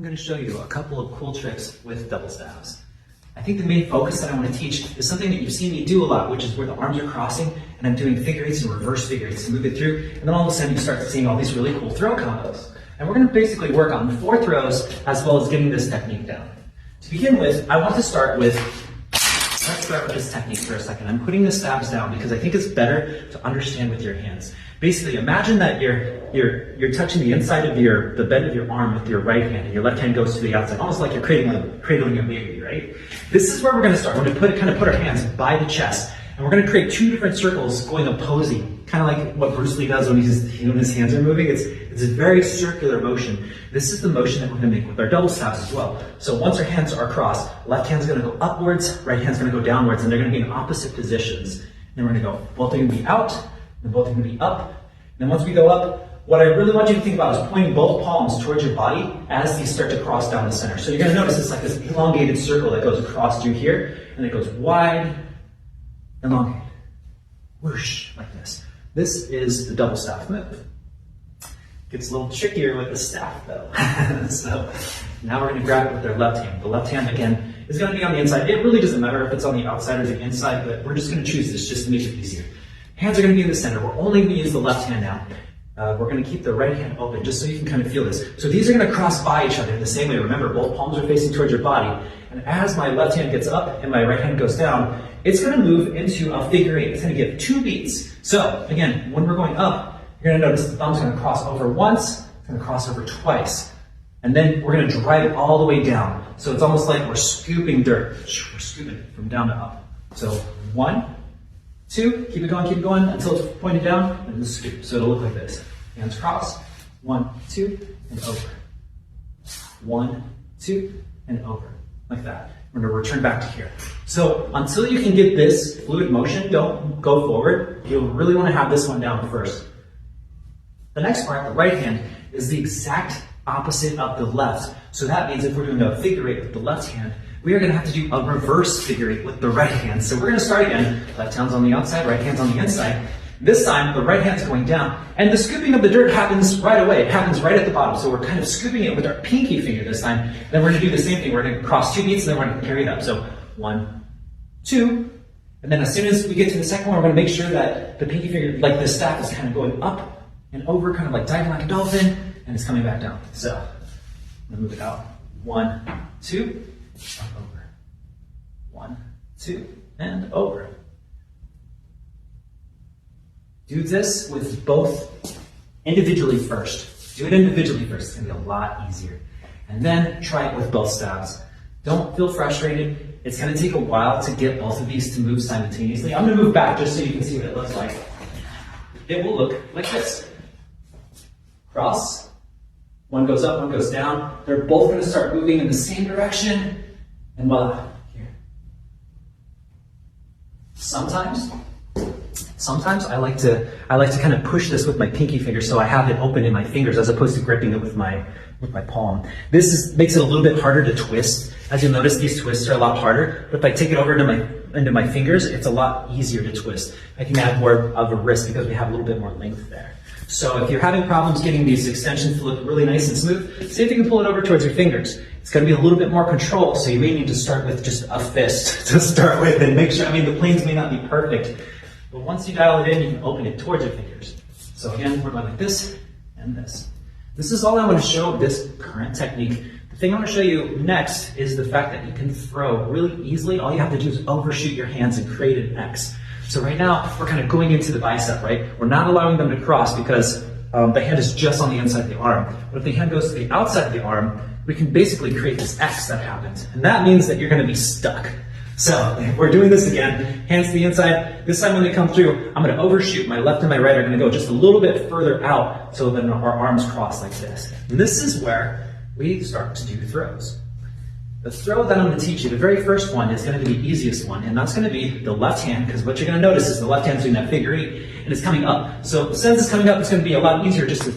going to show you a couple of cool tricks with double stabs. I think the main focus that I want to teach is something that you've seen me do a lot, which is where the arms are crossing and I'm doing figure eights and reverse figure eights to move it through, and then all of a sudden you start seeing all these really cool throw combos. And we're going to basically work on the 4 throws as well as getting this technique down. To begin with, I want to start with, let's start with this technique for a second. I'm putting the stabs down because I think it's better to understand with your hands. Basically, imagine that you're touching the inside of the bend of your arm with your right hand, and your left hand goes to the outside, almost like you're cradling a baby, right? This is where we're going to start. We're going to kind of put our hands by the chest, and we're going to create 2 different circles going opposing, kind of like what Bruce Lee does when his hands are moving. It's a very circular motion. This is the motion that we're going to make with our double stabs as well. So once our hands are crossed, left hand's going to go upwards, right hand's going to go downwards, and they're going to be in opposite positions. Then we're going to go, both are going to be out, and both are going to be up. And then once we go up, what I really want you to think about is pointing both palms towards your body as these start to cross down the center. So you're going to notice it's like this elongated circle that goes across through here, and it goes wide, elongated, whoosh, like this. This is the double staff move. Gets a little trickier with the staff though. So now we're going to grab it with our left hand. The left hand, again, is going to be on the inside. It really doesn't matter if it's on the outside or the inside, but we're just going to choose this just to make it easier. Hands are going to be in the center. We're only going to use the left hand now. We're going to keep the right hand open just so you can kind of feel this. So these are going to cross by each other in the same way. Remember, both palms are facing towards your body. And as my left hand gets up and my right hand goes down, it's going to move into a figure eight. It's going to give 2 beats. So again, when we're going up, you're going to notice the thumb's going to cross over once, it's going to cross over twice. And then we're going to drive it all the way down. So it's almost like we're scooping dirt. We're scooping it from down to up. So 1, 2, keep it going until it's pointed down, and then scoop. So it'll look like this. Hands cross, 1, 2, and over. 1, 2, and over. Like that. We're going to return back to here. So until you can get this fluid motion, don't go forward. You'll really want to have this one down first. The next part, the right hand, is the exact opposite of the left. So that means if we're doing a figure eight with the left hand, we are going to have to do a reverse figure eight with the right hand. So we're going to start again. Left hand's on the outside, right hand's on the inside. This time, the right hand's going down. And the scooping of the dirt happens right away. It happens right at the bottom. So we're kind of scooping it with our pinky finger this time. Then we're going to do the same thing. We're going to cross 2 beats, and then we're going to carry it up. So 1, 2. And then as soon as we get to the second one, we're going to make sure that the pinky finger, like the staff, is kind of going up and over, kind of like diving like a dolphin, and it's coming back down. So I'm going to move it out. 1, 2. Up, over. 1, 2, and over. Do this with both individually first. Do it individually first. It's going to be a lot easier. And then try it with both stabs. Don't feel frustrated. It's going to take a while to get both of these to move simultaneously. I'm going to move back just so you can see what it looks like. It will look like this. Cross. One goes up, one goes down. They're both going to start moving in the same direction. And voila, here. Sometimes I like to kind of push this with my pinky finger so I have it open in my fingers as opposed to gripping it with my palm. This makes it a little bit harder to twist. As you'll notice, these twists are a lot harder. But if I take it over into my fingers, it's a lot easier to twist. I can add more of a wrist because we have a little bit more length there. So if you're having problems getting these extensions to look really nice and smooth, see if you can pull it over towards your fingers. It's going to be a little bit more control, so you may need to start with just a fist to start with and make sure, the planes may not be perfect, but once you dial it in, you can open it towards your fingers. So again, we're going like this and this. This is all I want to show this current technique. The thing I want to show you next is the fact that you can throw really easily. All you have to do is overshoot your hands and create an X. So right now, we're kind of going into the bicep, right? We're not allowing them to cross because the hand is just on the inside of the arm. But if the hand goes to the outside of the arm, we can basically create this X that happens. And that means that you're going to be stuck. So if we're doing this again, hands to the inside. This time when they come through, I'm going to overshoot. My left and my right are going to go just a little bit further out so then our arms cross like this. And this is where we start to do throws. The throw that I'm going to teach you, the very first one, is going to be the easiest one, and that's going to be the left hand, because what you're going to notice is the left hand's doing that figure eight, and it's coming up. So since it's coming up, it's going to be a lot easier just to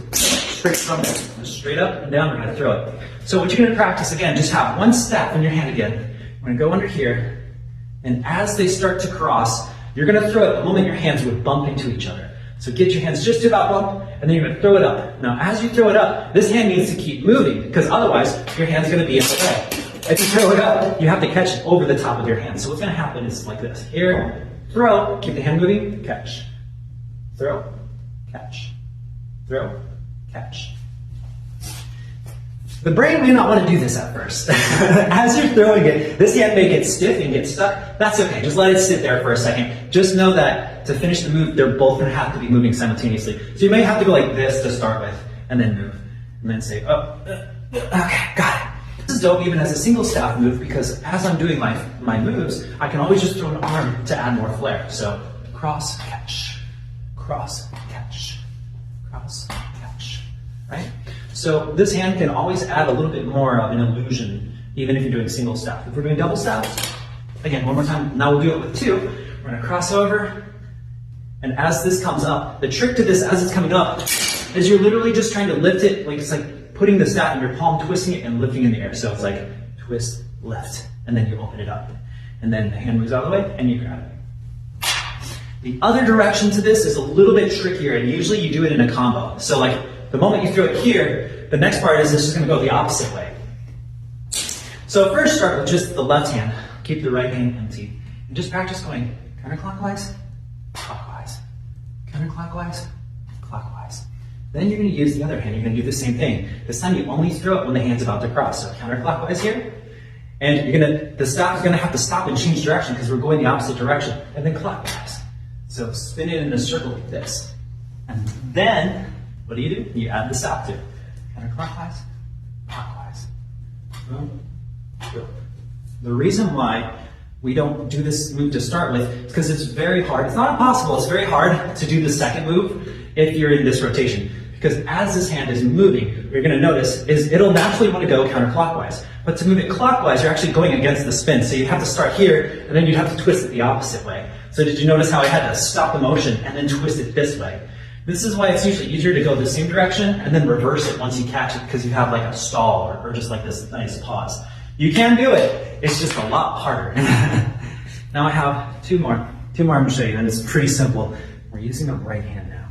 straight up and down, we're going to throw it. So what you're going to practice, again, just have one staff in your hand again. We're going to go under here, and as they start to cross, you're going to throw it the moment your hands would bump into each other. So get your hands just to about bump, and then you're gonna throw it up. Now, as you throw it up, this hand needs to keep moving, because otherwise, your hand's gonna be in the way. If you throw it up, you have to catch it over the top of your hand. So what's gonna happen is like this. Here, throw, keep the hand moving, catch. Throw, catch. Throw, catch. The brain may not want to do this at first. As you're throwing it, this hand may get stiff and get stuck. That's okay, just let it sit there for a second. Just know that to finish the move, they're both going to have to be moving simultaneously. So you may have to go like this to start with, and then move. And then say, oh, okay, got it. This is dope even as a single staff move, because as I'm doing my moves, I can always just throw an arm to add more flair. So cross, catch, cross, catch, cross, catch, right? So this hand can always add a little bit more of an illusion, even if you're doing single staff. If we're doing double staff, again, one more time, now we'll do it with two. We're gonna cross over, and as this comes up, the trick to this as it's coming up is you're literally just trying to lift it, like it's like putting the staff in your palm, twisting it, and lifting in the air. So it's like twist, lift, and then you open it up. And then the hand moves out of the way, and you grab it. The other direction to this is a little bit trickier, and usually you do it in a combo. So like, the moment you throw it here, the next part is this is going to go the opposite way. So first start with just the left hand. Keep the right hand empty. And just practice going counterclockwise, clockwise, counterclockwise, clockwise. Then you're going to use the other hand. You're going to do the same thing. This time you only throw it when the hand's about to cross. So counterclockwise here. And the staff is going to have to stop and change direction because we're going the opposite direction. And then clockwise. So spin it in a circle like this. And then what do? You add the stop to it. Counterclockwise, clockwise. Boom, boom. The reason why we don't do this move to start with is because it's very hard. It's not impossible, it's very hard to do the second move if you're in this rotation. Because as this hand is moving, what you're gonna notice is it'll naturally want to go counterclockwise. But to move it clockwise, you're actually going against the spin. So you have to start here, and then you'd have to twist it the opposite way. So did you notice how I had to stop the motion and then twist it this way? This is why it's usually easier to go the same direction and then reverse it once you catch it, because you have like a stall or just like this nice pause. You can do it, it's just a lot harder. Now I have two more I'm gonna show you, and it's pretty simple. We're using the right hand now.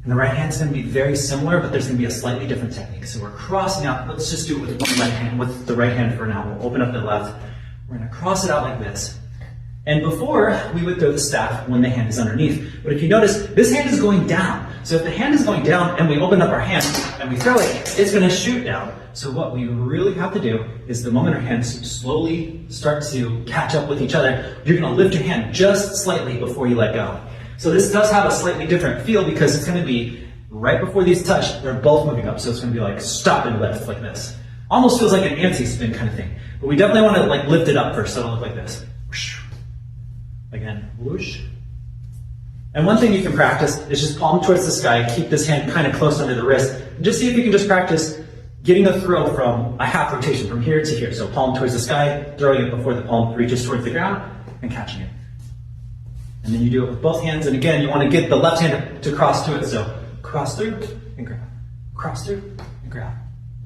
And the right hand's gonna be very similar, but there's gonna be a slightly different technique. So we're crossing out, let's just do it with with the right hand for now. We'll open up the left. We're gonna cross it out like this. And before, we would throw the staff when the hand is underneath. But if you notice, this hand is going down. So if the hand is going down and we open up our hand and we throw it, it's going to shoot down. So what we really have to do is the moment our hands slowly start to catch up with each other, you're going to lift your hand just slightly before you let go. So this does have a slightly different feel because it's going to be right before these touch, they're both moving up. So it's going to be like stop and lift like this. Almost feels like an anti-spin kind of thing. But we definitely want to like lift it up first so it'll look like this. Again, whoosh. And one thing you can practice is just palm towards the sky, keep this hand kind of close under the wrist, and just see if you can just practice getting a throw from a half rotation from here to here. So palm towards the sky, throwing it before the palm reaches towards the ground, and catching it. And then you do it with both hands, and again, you want to get the left hand to cross to it, so cross through and grab, cross through and grab.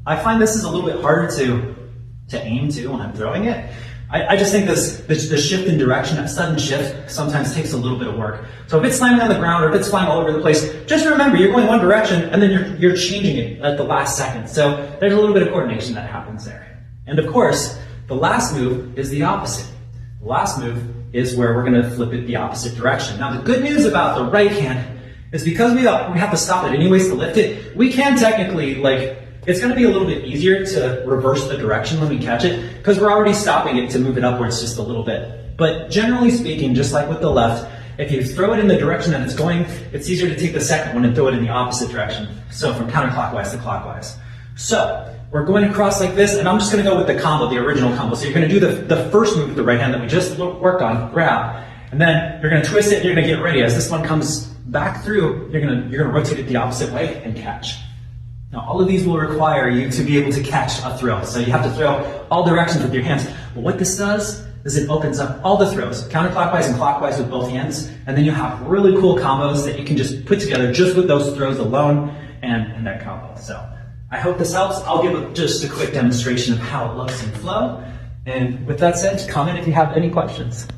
I find this is a little bit harder to aim to when I'm throwing it. I just think the shift in direction, that sudden shift, sometimes takes a little bit of work. So if it's slamming on the ground or if it's flying all over the place, just remember you're going one direction and then you're changing it at the last second. So there's a little bit of coordination that happens there. And of course, the last move is the opposite. The last move is where we're going to flip it the opposite direction. Now the good news about the right hand is because we have to stop it anyways to lift it, we can technically it's going to be a little bit easier to reverse the direction when we catch it because we're already stopping it to move it upwards just a little bit. But generally speaking, just like with the left, if you throw it in the direction that it's going, it's easier to take the second one and throw it in the opposite direction. So from counterclockwise to clockwise. So we're going across like this, and I'm just going to go with the combo, the original combo. So you're going to do the first move with the right hand that we just worked on, grab, and then you're going to twist it and you're going to get ready. As this one comes back through, you're going to rotate it the opposite way and catch. Now, all of these will require you to be able to catch a throw. So you have to throw all directions with your hands. But what this does is it opens up all the throws, counterclockwise and clockwise with both hands. And then you have really cool combos that you can just put together just with those throws alone and that combo. So I hope this helps. I'll give just a quick demonstration of how it looks in flow. And with that said, comment if you have any questions.